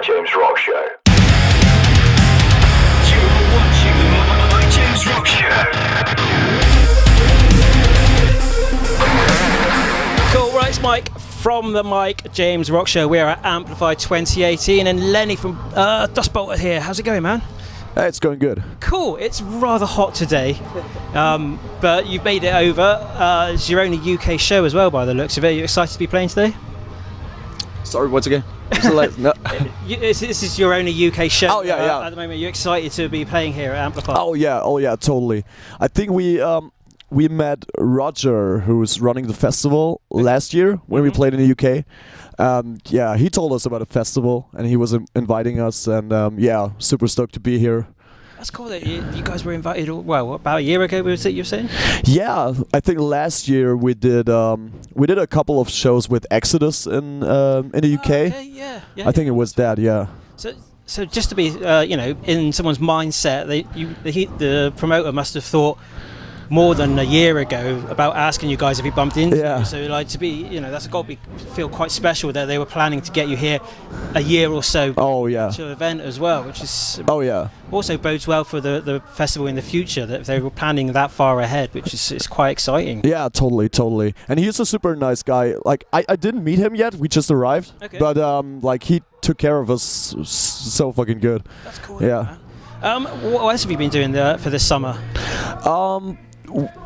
James Rock Show. You're watching the My James Rock Show. Cool, right, it's Mike from the Mike James Rock Show. We're at Amplify 2018 and Lenny from Dust Bolter here. How's it going, man? Hey, it's going good. Cool, it's rather hot today, but you've made it over. It's your only UK show as well by the looks of it. Are you excited to be playing today? Sorry, once again. No. This is your only UK show. Oh, yeah. At the moment, you're excited to be playing here at Amplify. Oh yeah, totally. I think we met Roger, who's running the festival last year when we played in the UK. Yeah, he told us about a festival and he was inviting us, and yeah, super stoked to be here. That's cool that you guys were invited. Well, about a year ago, was it you were saying? Yeah, I think last year we did a couple of shows with Exodus in the UK. Okay, yeah. I think it was that, yeah. So just to be, in someone's mindset, the promoter must have thought more than a year ago about asking you guys if he bumped into you. So like to be, that's got to feel quite special that they were planning to get you here a year or so. Oh yeah. To the event as well, which is also bodes well for the festival in the future that they were planning that far ahead, which is quite exciting. Yeah, totally. And he's a super nice guy. Like I didn't meet him yet. We just arrived. Okay. But like he took care of us so fucking good. That's cool. Yeah. Man. What else have you been doing for this summer?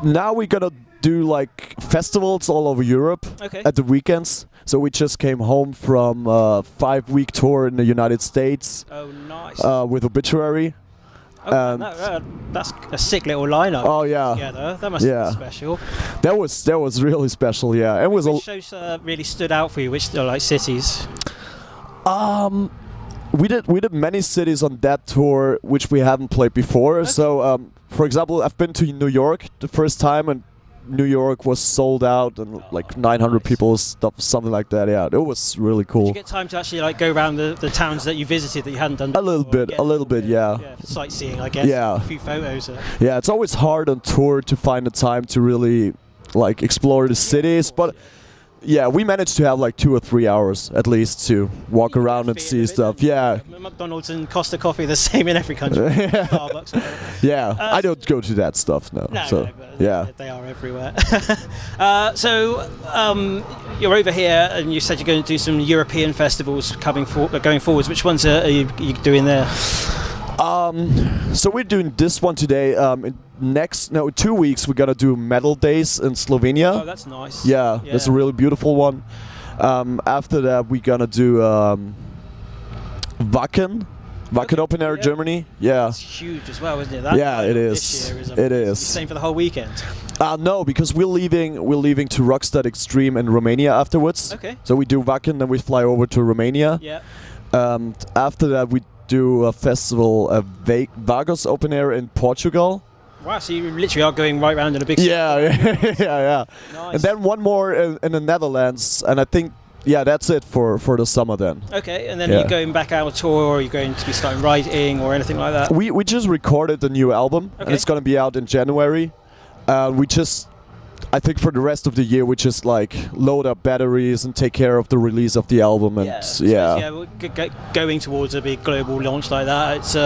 Now we're gonna do like festivals all over Europe at the weekends. So we just came home from a 5-week tour in the United States. Oh, nice. With Obituary. That's a sick little lineup. Oh yeah. Together. That must be special. That was really special. Yeah. It was. Which shows really stood out for you? Which like cities? We did many cities on that tour which we haven't played before. Okay. So, for example, I've been to New York the first time, and New York was sold out, and like 900 people, something like that. Yeah, it was really cool. Did you get time to actually like go around the towns that you visited that you hadn't done before? A little bit, yeah. Sightseeing, I guess. Yeah. A few photos. Yeah, it's always hard on tour to find the time to really like explore the cities, but. Yeah, we managed to have like 2 or 3 hours at least to walk around and see stuff. Yeah. McDonald's and Costa Coffee the same in every country. Starbucks. Yeah, I don't go to that stuff now. No, yeah, they are everywhere. So you're over here, and you said you're going to do some European festivals going forwards. Which ones are you doing there? So we're doing this one today. In 2 weeks we're gonna do Metal Days in Slovenia. Oh, that's nice. Yeah, that's a really beautiful one. After that we're gonna do Wacken Open Air Germany. Yeah. It's huge as well, isn't it? It is. It is. Same for the whole weekend. No, because we're leaving to Rockstad Extreme in Romania afterwards. Okay. So we do Wacken, then we fly over to Romania. Yeah. After that we do a festival, Vagos Open Air in Portugal. Wow, so you literally are going right round in a big circle. Yeah. Nice. And then one more in the Netherlands, and I think, that's it for the summer then. Okay, and then are you going back out on tour, or are you going to be starting writing or anything like that? We just recorded the new album, and it's going to be out in January. I think for the rest of the year, we just like load up batteries and take care of the release of the album, and going towards a big global launch like that, it's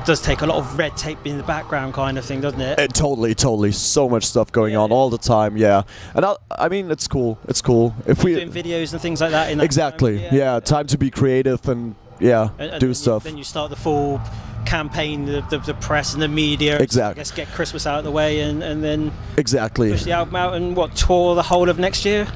does take a lot of red tape in the background, kind of thing, doesn't it? Totally. So much stuff going on all the time. Yeah, and I mean, it's cool. If we're doing videos and things like that. Exactly. Time to be creative and do stuff. Then you start the full campaign, the press and the media. Exactly. I guess get Christmas out of the way and then push the album out and tour the whole of next year.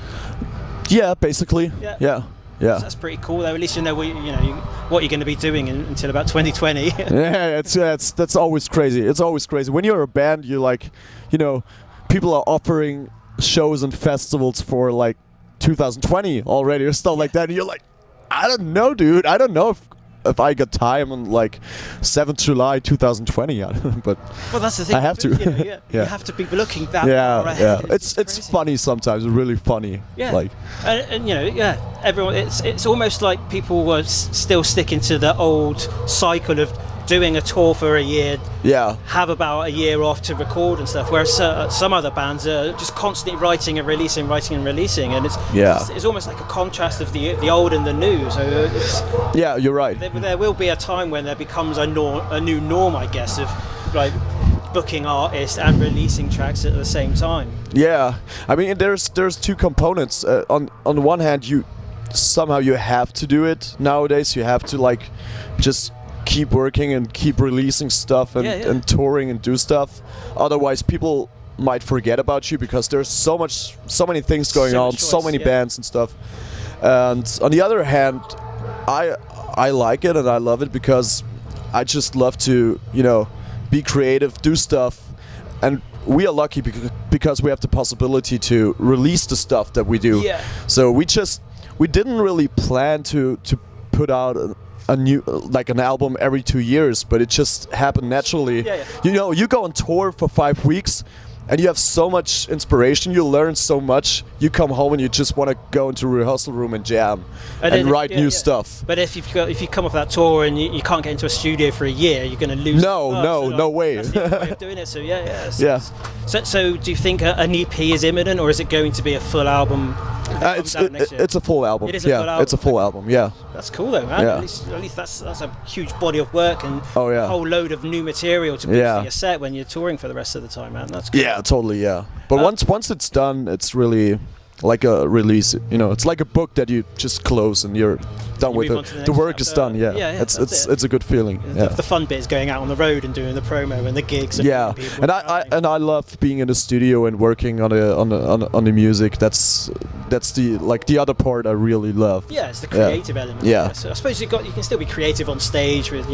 Yeah, basically. Yeah. So that's pretty cool, though. At least you know what you're going to be doing until about 2020. Yeah, that's always crazy. It's always crazy when you're a band. You're like, people are offering shows and festivals for like 2020 already or stuff like that, and you're like, I don't know, dude. I don't know if I got time on like 7th July 2020, but that's the thing. I have to. You have to be looking that far ahead. Yeah. It's funny sometimes. It's really funny. Yeah. Like, and everyone. It's almost like people were still sticking to the old cycle of doing a tour for a year, Yeah. have about a year off to record and stuff, whereas some other bands are just constantly writing and releasing, and it's almost like a contrast of the old and the new. So Yeah, you're right. there will be a time when there becomes a new norm, I guess, of like booking artists and releasing tracks at the same time. Yeah, I mean, there's two components. On the one hand, you have to do it nowadays. You have to like just keep working and keep releasing stuff and touring and do stuff. Otherwise, people might forget about you because there's so many things going on, so many bands and stuff. And on the other hand, I like it and I love it because I just love to, be creative, do stuff, and we are lucky because we have the possibility to release the stuff that we do. Yeah. So we didn't really plan to put out a new like an album every 2 years, but it just happened naturally. Yeah. You go on tour for 5 weeks and you have so much inspiration, you learn so much, you come home and you just want to go into a rehearsal room and jam and write new stuff. But if you come off that tour and you can't get into a studio for a year, you're going to lose. No way. That's the only way of doing it. So yeah. So do you think an EP is imminent, or is it going to be a full album? It's a full album. It is a full album. It's a full album. Yeah. That's cool though, man. Yeah. At least that's a huge body of work and a whole load of new material to put for your set when you're touring for the rest of the time, man. That's cool. Yeah, totally. Yeah. But once it's done, it's really like a release. It's like a book that you just close and you're done with it. The work is done. Yeah. It's a good feeling. The fun bit is going out on the road and doing the promo and the gigs. And and I love being in the studio and working on the music. That's the other part I really love. Yeah, it's the creative element. Yeah. So I suppose you can still be creative on stage with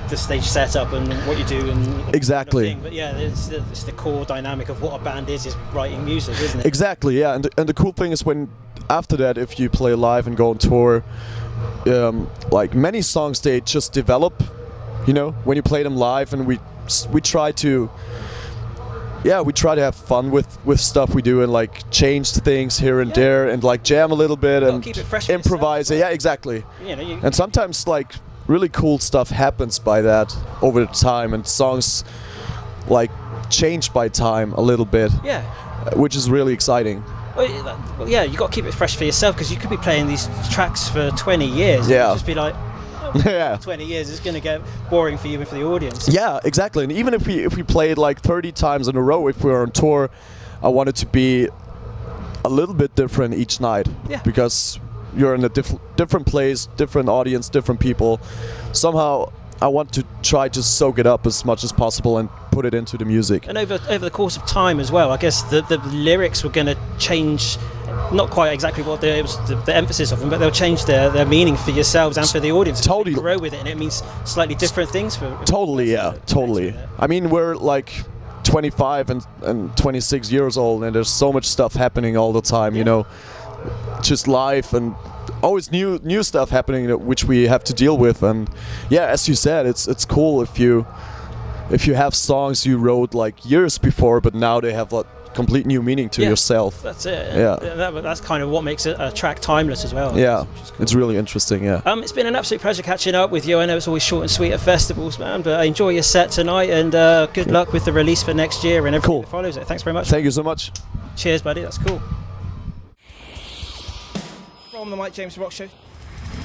the stage setup and what you do and exactly. Kind of thing. But it's the core dynamic of what a band is writing music, isn't it? Exactly. Yeah, and the cool thing is when after that, if you play live and go on tour, like many songs they just develop. When you play them live, and we try to have fun with stuff we do and like change things here and there and like jam a little bit and keep it fresh improvise. Yourself, yeah, exactly. And sometimes like really cool stuff happens by that over time, and songs like change by time a little bit. Yeah. Which is really exciting. Well, yeah, you got to keep it fresh for yourself because you could be playing these tracks for 20 years. Yeah. And just be like, 20 years is going to get boring for you and for the audience. Yeah, exactly. And even if we played like 30 times in a row, if we were on tour, I want it to be a little bit different each night. Yeah. Because you're in a different place, different audience, different people. Somehow I want to try to soak it up as much as possible and put it into the music. And over the course of time as well, I guess the lyrics were going to change, not quite exactly what the emphasis of them, but they'll change their meaning for yourselves and for the audience. Totally. You grow with it, and it means slightly different things for. Totally, yeah, totally. I mean, we're like 25 and 26 years old, and there's so much stuff happening all the time. Just life and always new stuff happening which we have to deal with. And yeah, as you said, it's cool if you have songs you wrote like years before, but now they have a complete new meaning to yourself. That's it. Yeah. That's kind of what makes a track timeless as well. Yeah, which is cool. It's really interesting. Yeah. It's been an absolute pleasure catching up with you. I know it's always short and sweet at festivals, man, but enjoy your set tonight, and good luck with the release for next year and everything that follows it. Thanks very much. Thank you so much. Cheers, buddy. That's cool. From the Mike James Rock Show.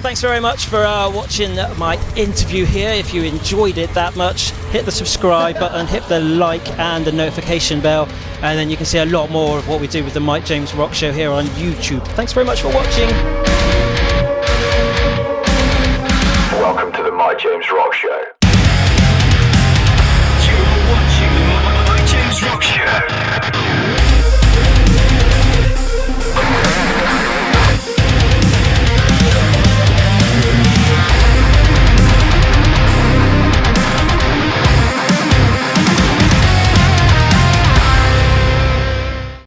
Thanks very much for watching my interview here. If you enjoyed it that much, hit the subscribe button, hit the like and the notification bell, and then you can see a lot more of what we do with the Mike James Rock Show here on YouTube. Thanks very much for watching. Welcome to the Mike James Rock Show.